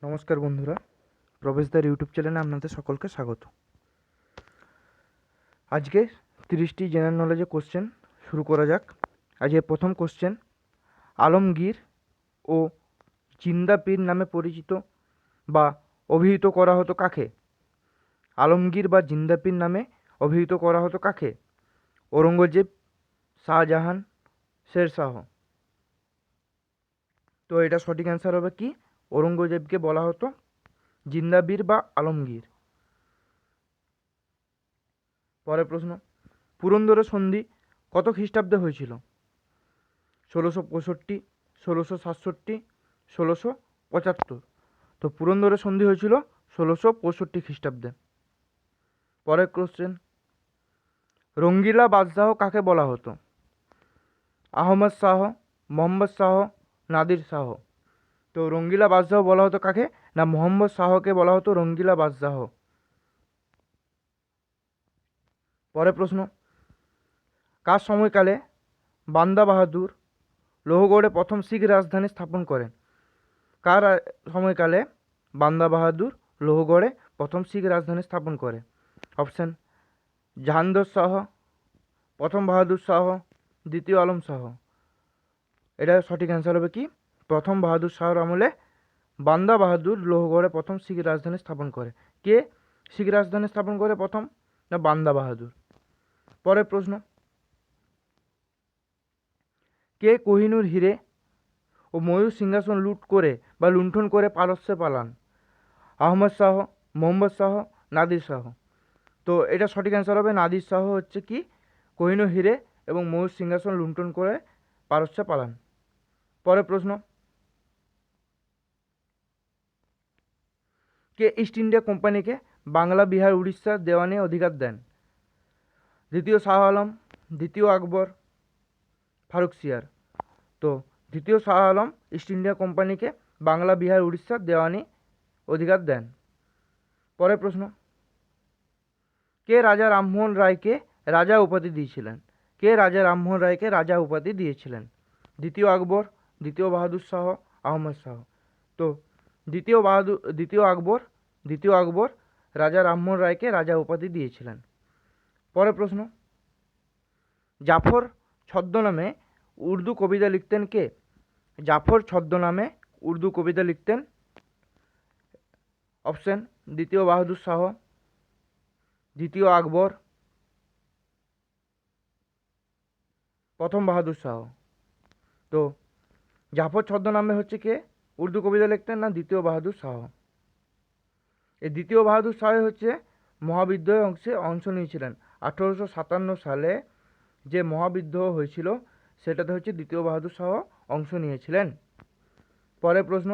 নমস্কার বন্ধুরা, প্রবেশদার ইউটিউব চ্যানেলে আপনাদের সকলকে স্বাগত। আজকে 30টি জেনারেল নলেজে কোশ্চেন শুরু করা যাক। আজকে প্রথম কোশ্চেন, আলমগীর ও জিন্দা পীর নামে পরিচিত বা অভিহিত করা হতো কাকে? আলমগীর বা জিন্দা পীর নামে অভিহিত করা হতো কাকে? ঔরঙ্গজেব, শাহজাহান, শেরশাহ। তো এটা সঠিক অ্যান্সার হবে কি? ঔরঙ্গজেবকে বলা হতো জিন্দাবীর বা আলমগীর। পরের প্রশ্ন, পুরন্দরের সন্ধি কত খ্রিস্টাব্দে হয়েছিল? 1665, 1667, 1675। তো পুরন্দরের সন্ধি হয়েছিল 1665 খ্রিস্টাব্দে। পরের কোশ্চেন, রঙ্গিলা বাদশাহ কাকে বলা হতো? আহমদ শাহ, মোহাম্মদ শাহ, নাদির শাহ। তো রঙ্গিলা বাদশাহ বলা হতো কাকে? না, মোহাম্মদ শাহকে বলা হতো রঙ্গিলা বাদশাহ। পরের প্রশ্ন, কার সময়কালে বান্দা বাহাদুর লোহগড়ে প্রথম শিখ রাজধানী স্থাপন করেন? কার সময়কালে বান্দা বাহাদুর লোহগড়ে প্রথম শিখ রাজধানী স্থাপন করে? অপশান, জাহাঙ্গীর শাহ, প্রথম বাহাদুর শাহ, দ্বিতীয় আলম শাহ। এটা সঠিক অ্যান্সার হবে কি? প্রথম বাহাদুর শাহর আমলে বান্দা বাহাদুর লোহগড়ে প্রথম শিখ রাজধানী স্থাপন করে। কে শিখ রাজধানী স্থাপন করে প্রথম? না, বান্দা বাহাদুর। পরের প্রশ্ন, কে কোহিনূর হিরে ও ময়ূর সিংহাসন লুট করে বা লুণ্ঠন করে পারস্যে পালান? আহমদ শাহ, মোহাম্মদ শাহ, নাদির শাহ। তো এটা সঠিক অ্যান্সার হবে নাদির শাহ হচ্ছে কি কোহিনূর হিরে এবং ময়ূর সিংহাসন লুণ্ঠন করে পারস্যে পালান। পরের প্রশ্ন, কে ইস্ট ইন্ডিয়া কোম্পানিকে বাংলা, বিহার, উড়িষ্যার দেওয়ানি অধিকার দেন? দ্বিতীয় শাহ আলম, দ্বিতীয় আকবর, ফারুকসিয়ার। তো দ্বিতীয় শাহ আলম ইস্ট ইন্ডিয়া কোম্পানিকে বাংলা, বিহার, উড়িষ্যার দেওয়ানি অধিকার দেন। পরের প্রশ্ন, কে রাজা রামমোহন রায়কে রাজা উপাধি দিয়েছিলেন? কে রাজা রামমোহন রায়কে রাজা উপাধি দিয়েছিলেন? দ্বিতীয় আকবর, দ্বিতীয় বাহাদুর শাহ, আহমদ শাহ। তো দ্বিতীয় আকবর রাজা রামমোহন রায়কে রাজা উপাধি দিয়েছিলেন। পরের প্রশ্ন, জাফর ছদ্মনামে উর্দু কবিতা লিখতেন কে? জাফর ছদ্মনামে উর্দু কবিতা লিখতেন। অপশন, দ্বিতীয় বাহাদুর শাহ, দ্বিতীয় আকবর, প্রথম বাহাদুর শাহ। তো জাফর ছদ্মনামে হচ্ছে কে উর্দু কবিতা লিখতেন? না, দ্বিতীয় বাহাদুর শাহ। এই দ্বিতীয় বাহাদুর শাহ হচ্ছে মহাবিদ্রোহে অংশ নিয়েছিলেন। 1857 সালে যে মহাবিদ্রোহ হয়েছিল সেটাতে হচ্ছে দ্বিতীয় বাহাদুর শাহ অংশ নিয়েছিলেন। পরের প্রশ্ন,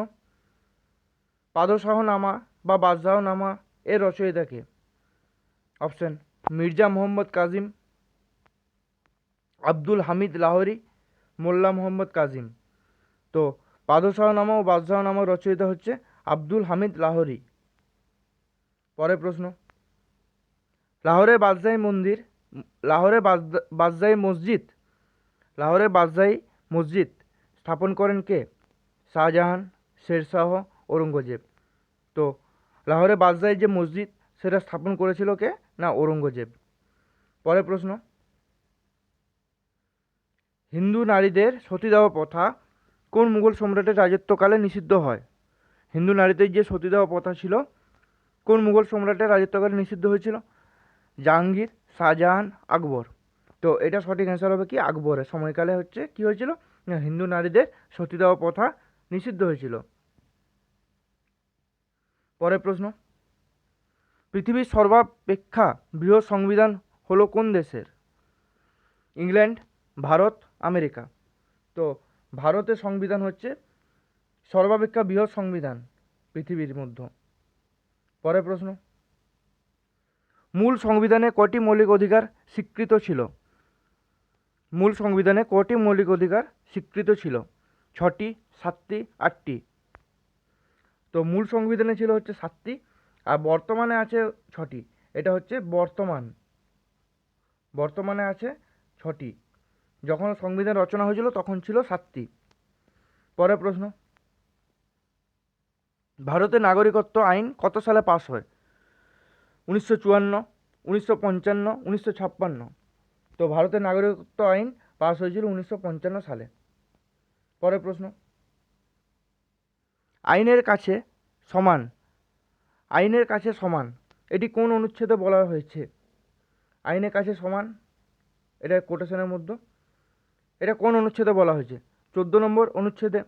পাদশাহনামা বা বাদশাহনামা এর রচয়িতা কে? অপশন, মির্জা মোহাম্মদ কাজিম, আব্দুল হামিদ লাহোরি, মোল্লা মোহাম্মদ কাজিম। তো পাদশাহনামা ও বাদশাহনামার রচয়িতা হচ্ছে আব্দুল হামিদ লাহোরি। পরের প্রশ্ন, লাহোরের বাদশাহী মন্দির লাহোরের বাদশাহী মসজিদ লাহোরের বাদশাহী মসজিদ স্থাপন করেন কে? শাহজাহান, শেরশাহ, ঔরঙ্গজেব। তো লাহোরের বাদশাহী যে মসজিদ সেটা স্থাপন করেছিল কে? না, ঔরঙ্গজেব। পরের প্রশ্ন, হিন্দু নারীদের সতীদাহ প্রথা কোন মুঘল সম্রাটের রাজত্বকালে নিষিদ্ধ হয়? হিন্দু নারীদের যে সতীদাহ প্রথা ছিল কোন মুঘল সম্রাটের রাজত্বকালে নিষিদ্ধ হয়েছিল? জাহাঙ্গীর, শাহজাহান, আকবর। তো এটা সঠিক অ্যান্সার হবে কি? আকবরের সময়কালে হচ্ছে কি হয়েছিল? না, হিন্দু নারীদের সতীদাহ প্রথা নিষিদ্ধ হয়েছিল। পরের প্রশ্ন, পৃথিবীর সর্বাপেক্ষা বৃহৎ সংবিধান হলো কোন দেশের? England, Bharat, America. তো ভারতের সংবিধান হচ্ছে সর্বাপেক্ষা বৃহৎ সংবিধান পৃথিবীর মধ্যে। পরের প্রশ্ন, মূল সংবিধানে কটি মৌলিক অধিকার স্বীকৃত ছিল? মূল সংবিধানে কটি মৌলিক অধিকার স্বীকৃত ছিল? 6টি, 7টি, 8টি। তো মূল সংবিধানে ছিল হচ্ছে 7টি আর বর্তমানে আছে 6টি। এটা হচ্ছে বর্তমানে আছে 6টি। যখন সংবিধান রচনা হয়েছিল তখন ছিল 7টি। পরের প্রশ্ন, ভারতের নাগরিকত্ব আইন কত সালে পাস হয়? 1954, 1955, 1956। তো ভারতের নাগরিকত্ব আইন পাস হয়েছিল 1955 সালে। পরের প্রশ্ন, আইনের কাছে সমান, আইনের কাছে সমান এটি কোন অনুচ্ছেদে বলা হয়েছে? আইনের কাছে সমান, এটা কোটেশনের মধ্যে, এটা কোন অনুচ্ছেদে বলা হয়েছে? 14 নম্বর অনুচ্ছেদে,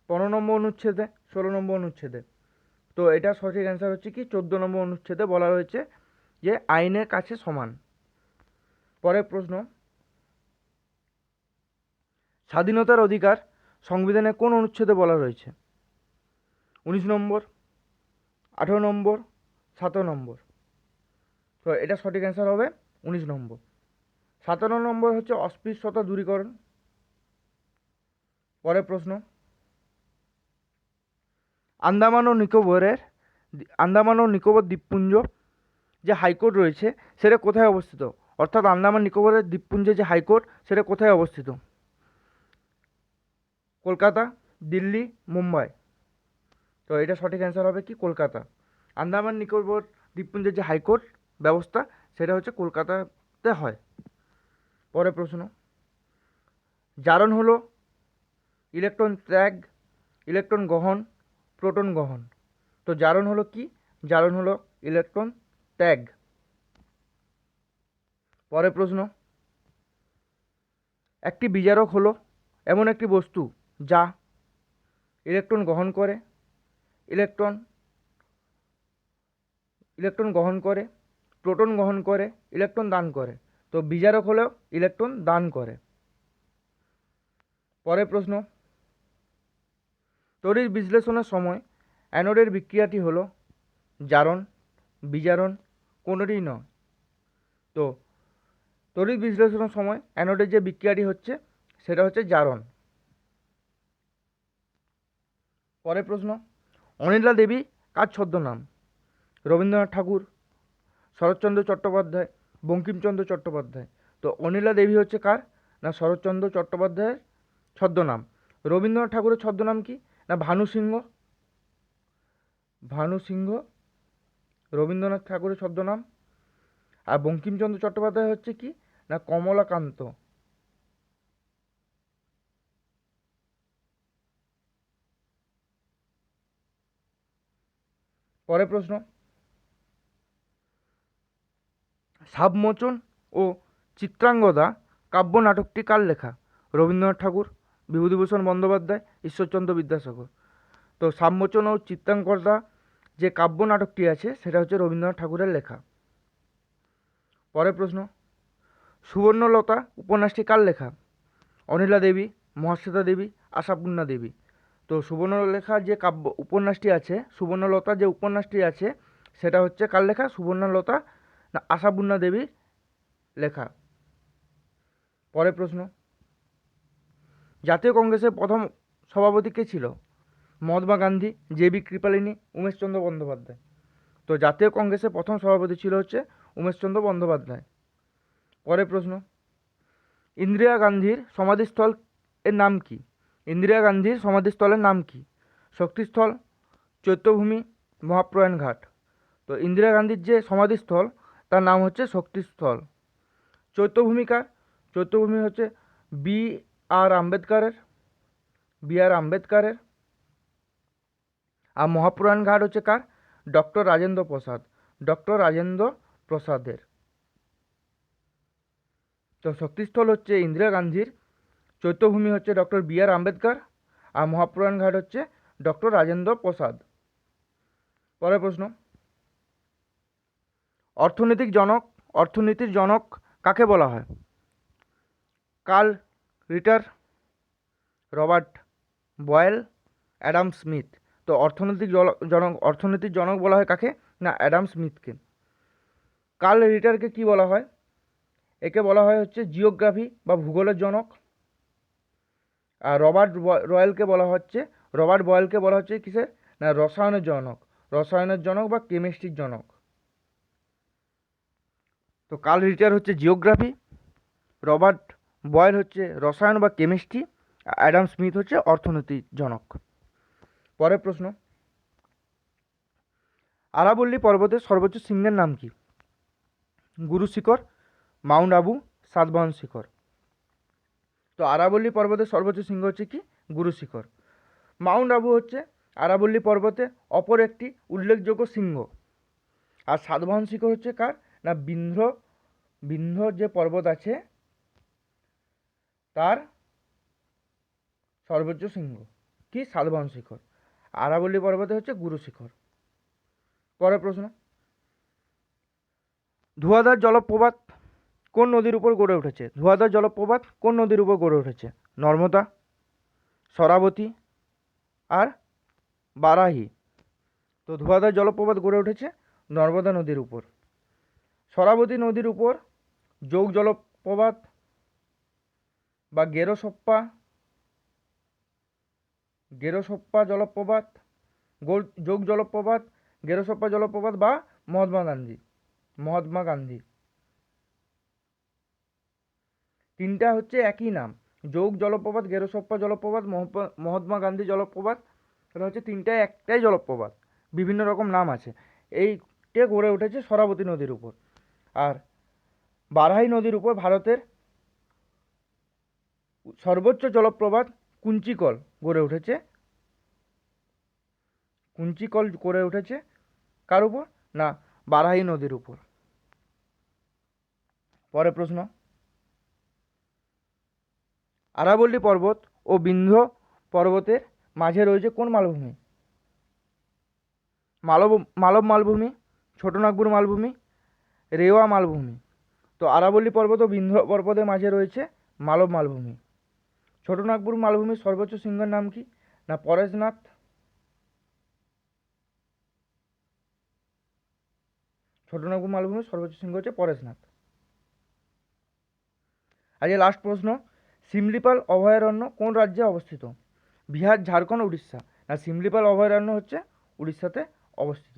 15 নম্বর অনুচ্ছেদে, 16 নম্বর অনুচ্ছেদে। তো এটা সঠিক অ্যান্সার হচ্ছে কি 14 নম্বর অনুচ্ছেদে বলা হয়েছে যে আইনের কাছে সমান। পরের প্রশ্ন, স্বাধীনতার অধিকার সংবিধানে কোন অনুচ্ছেদে বলা রয়েছে? 19 নম্বর, 18 নম্বর, 17 নম্বর। তো এটা সঠিক অ্যান্সার হবে 19 নম্বর। 17 নম্বর হচ্ছে অস্পৃশ্যতা দূরীকরণ। পরের প্রশ্ন, আন্দামান ও নিকোবর দ্বীপপুঞ্জ যে হাইকোর্ট রয়েছে সেটা কোথায় অবস্থিত? অর্থাৎ আন্দামান নিকোবরের দ্বীপপুঞ্জে যে হাইকোর্ট সেটা কোথায় অবস্থিত? কলকাতা, দিল্লি, মুম্বাই। তো এটা সঠিক অ্যান্সার হবে কি কলকাতা। আন্দামান নিকোবর দ্বীপপুঞ্জের যে হাইকোর্ট ব্যবস্থা সেটা হচ্ছে কলকাতাতে হয়। পরের প্রশ্ন, জারণ হলো ইলেকট্রন ত্যাগ, ইলেকট্রন গ্রহণ, প্রোটন গ্রহণ। তো জারণ হলো কি? জারণ হলো ইলেকট্রন ত্যাগ। পরের প্রশ্ন, একটি বিজারক হলো এমন একটি বস্তু যা ইলেকট্রন গ্রহণ করে, ইলেকট্রন গ্রহণ করে, প্রোটন গ্রহণ করে, ইলেকট্রন দান করে। তো বিজারক হলেও ইলেকট্রন দান করে। পরের প্রশ্ন, তড়িৎ বিশ্লেষণের সময় অ্যানোডের বিক্রিয়াটি হলো জারণ, বিজারণ, কোনোটিই নয়। তো তড়িৎ বিশ্লেষণের সময় অ্যানোডের যে বিক্রিয়াটি হচ্ছে সেটা হচ্ছে জারণ। পরের প্রশ্ন, অনিলা দেবী কার ছদ্মনাম? রবীন্দ্রনাথ ঠাকুর, শরৎচন্দ্র চট্টোপাধ্যায়, বঙ্কিমচন্দ্র চট্টোপাধ্যায়। তো অনিলা দেবী হচ্ছে কার? না শরৎচন্দ্র চট্টোপাধ্যায়ের ছদ্মনাম। রবীন্দ্রনাথ ঠাকুরের ছদ্মনাম কি? না ভানু সিংহ। ভানু সিংহ রবীন্দ্রনাথ ঠাকুরের ছদ্মনাম। আর বঙ্কিমচন্দ্র চট্টোপাধ্যায় হচ্ছে কি? না কমলাকান্ত। পরের প্রশ্ন, সাবমোচন ও চিত্রাঙ্গদা কাব্য নাটকটি কার লেখা? রবীন্দ্রনাথ ঠাকুর, বিভূতিভূষণ বন্দ্যোপাধ্যায়, ঈশ্বরচন্দ্র বিদ্যাসাগর। তো সাবমোচন ও চিত্রাঙ্গদা যে কাব্য নাটকটি আছে সেটা হচ্ছে রবীন্দ্রনাথ ঠাকুরের লেখা। পরের প্রশ্ন, সুবর্ণলতা উপন্যাসটি কার লেখা? অনিলা দেবী, মহাশ্বেতা দেবী, আশাপূর্ণা দেবী। তো সুবর্ণলেখা যে কাব্য উপন্যাসটি আছে, সুবর্ণলতা যে উপন্যাসটি আছে সেটা হচ্ছে কার লেখা? সুবর্ণলতা না আশাপূর্ণা দেবীর লেখা। পরের প্রশ্ন, জাতীয় কংগ্রেসের প্রথম সভাপতি কে ছিল? মহাত্মা গান্ধী, জে.বি. কৃপালিনী, উমেশচন্দ্র বন্দ্যোপাধ্যায়। তো জাতীয় কংগ্রেসের প্রথম সভাপতি ছিল হচ্ছে উমেশচন্দ্র বন্দ্যোপাধ্যায়। পরের প্রশ্ন, ইন্দিরা গান্ধীর সমাধিস্থল এর নাম কি? ইন্দিরা গান্ধীর সমাধিস্থলের নাম কি? শক্তিস্থল, চৈত্যভূমি, মহাপ্রয়াণ ঘাট। তো ইন্দিরা গান্ধীর যে সমাধিস্থল তার নাম হচ্ছে শক্তিস্থল। চৈত্যভূমি কার? চৈত্যভূমি হচ্ছে বি.আর. আম্বেদকারের। আর মহাপ্রয়াণ ঘাট হচ্ছে কার? ডক্টর রাজেন্দ্র প্রসাদের। তো শক্তিস্থল হচ্ছে ইন্দিরা গান্ধীর, চৈত্যভূমি হচ্ছে ডক্টর বি.আর. আম্বেদকর, আর মহাপ্রয়াণ ঘাট হচ্ছে ডক্টর রাজেন্দ্র প্রসাদ। পরের প্রশ্ন, অর্থনীতির জনক কাকে বলা হয়? Carl Ritter, Robert Boyle, Adam Smith. তো অর্থনীতির জনক বলা হয় কাকে? না অ্যাডাম স্মিথকে। কার্ল রিটারকে কি বলা হয়? একে বলা হয় হচ্ছে জিওগ্রাফি বা ভূগোলের জনক। আর রবার্ট বয়েলকে বলা হচ্ছে কিসের? না রসায়নের জনক বা কেমিস্ট্রির জনক। তো কার্ল রিটার হচ্ছে জিওগ্রাফি, রবার্ট বয়েল হচ্ছে রসায়ন বা কেমিস্ট্রি, অ্যাডাম স্মিথ হচ্ছে অর্থনীতির জনক। পরের প্রশ্ন, আরাবল্লী পর্বতের সর্বোচ্চ শৃঙ্গের নাম কি? গুরু শিখর, মাউন্ট আবু, সাতবাহন শিখর। তো আরাবল্লী পর্বতের সর্বোচ্চ শৃঙ্গ হচ্ছে কি? গুরু শিখর। মাউন্ট আবু হচ্ছে আরাবল্লী পর্বতে অপর একটি উল্লেখযোগ্য শৃঙ্গ। আর সাতবাহন শিখর হচ্ছে কার? না বিন্ধ্য যে পর্বত আছে তার সর্বোচ্চ শৃঙ্গ কি? সাতবাহন শিখর। আরাবল্লী পর্বতে হচ্ছে গুরু শিখর। পরের প্রশ্ন, ধোঁয়াধার জলপ্রপাত কোন নদীর উপর গড়ে উঠেছে? ধোঁয়াধার জলপ্রপাত কোন নদীর উপর গড়ে উঠেছে? নর্মদা, শরাবতী আর বারাহি। তো ধোঁয়াধার জলপ্রপাত গড়ে উঠেছে নর্মদা নদীর উপর। শরাবতী নদীর উপর যোগ জলপ্রপাত বা গেরোসপ্পা জলপ্রপাত, যোগ জলপ্রপাত, গেরোসপ্পা জলপ্রপাত বা মহাত্মা গান্ধী, তিনটা হচ্ছে একই নাম। যোগ জলপ্রপাত, গেরোসপ্পা জলপ্রপাত, মহাত্মা গান্ধী জলপ্রপাত, এটা হচ্ছে তিনটায় একটাই জলপ্রপাত, বিভিন্ন রকম নাম আছে। এইটা গড়ে উঠেছে শরাবতী নদীর উপর। আর বারাহি নদীর উপর ভারতের সর্বোচ্চ জলপ্রপাত কুঞ্চিকল গড়ে উঠেছে কার উপর? না বারাহি নদীর উপর। পরের প্রশ্ন, আরাবল্লী পর্বত ও বিন্ধ্য পর্বতের মাঝে রয়েছে কোন মালভূমি? মালব মালভূমি, ছোটনাগপুর মালভূমি, রেওয়া মালভূমি। তো আরাবল্লী পর্বত ও বিন্ধ্য পর্বতের মাঝে রয়েছে মালব মালভূমি। ছোটনাগপুর মালভূমির সর্বোচ্চ শৃঙ্গের নাম কি? না পরেশনাথ। ছোটনাগপুর মালভূমির সর্বোচ্চ শৃঙ্গ হচ্ছে পরেশনাথ। আজকে লাস্ট প্রশ্ন, সিমলিপাল অভয়ারণ্য কোন রাজ্যে অবস্থিত? বিহার, ঝাড়খণ্ড, উড়িষ্যা। না সিমলিপাল অভয়ারণ্য হচ্ছে উড়িষ্যাতে অবস্থিত।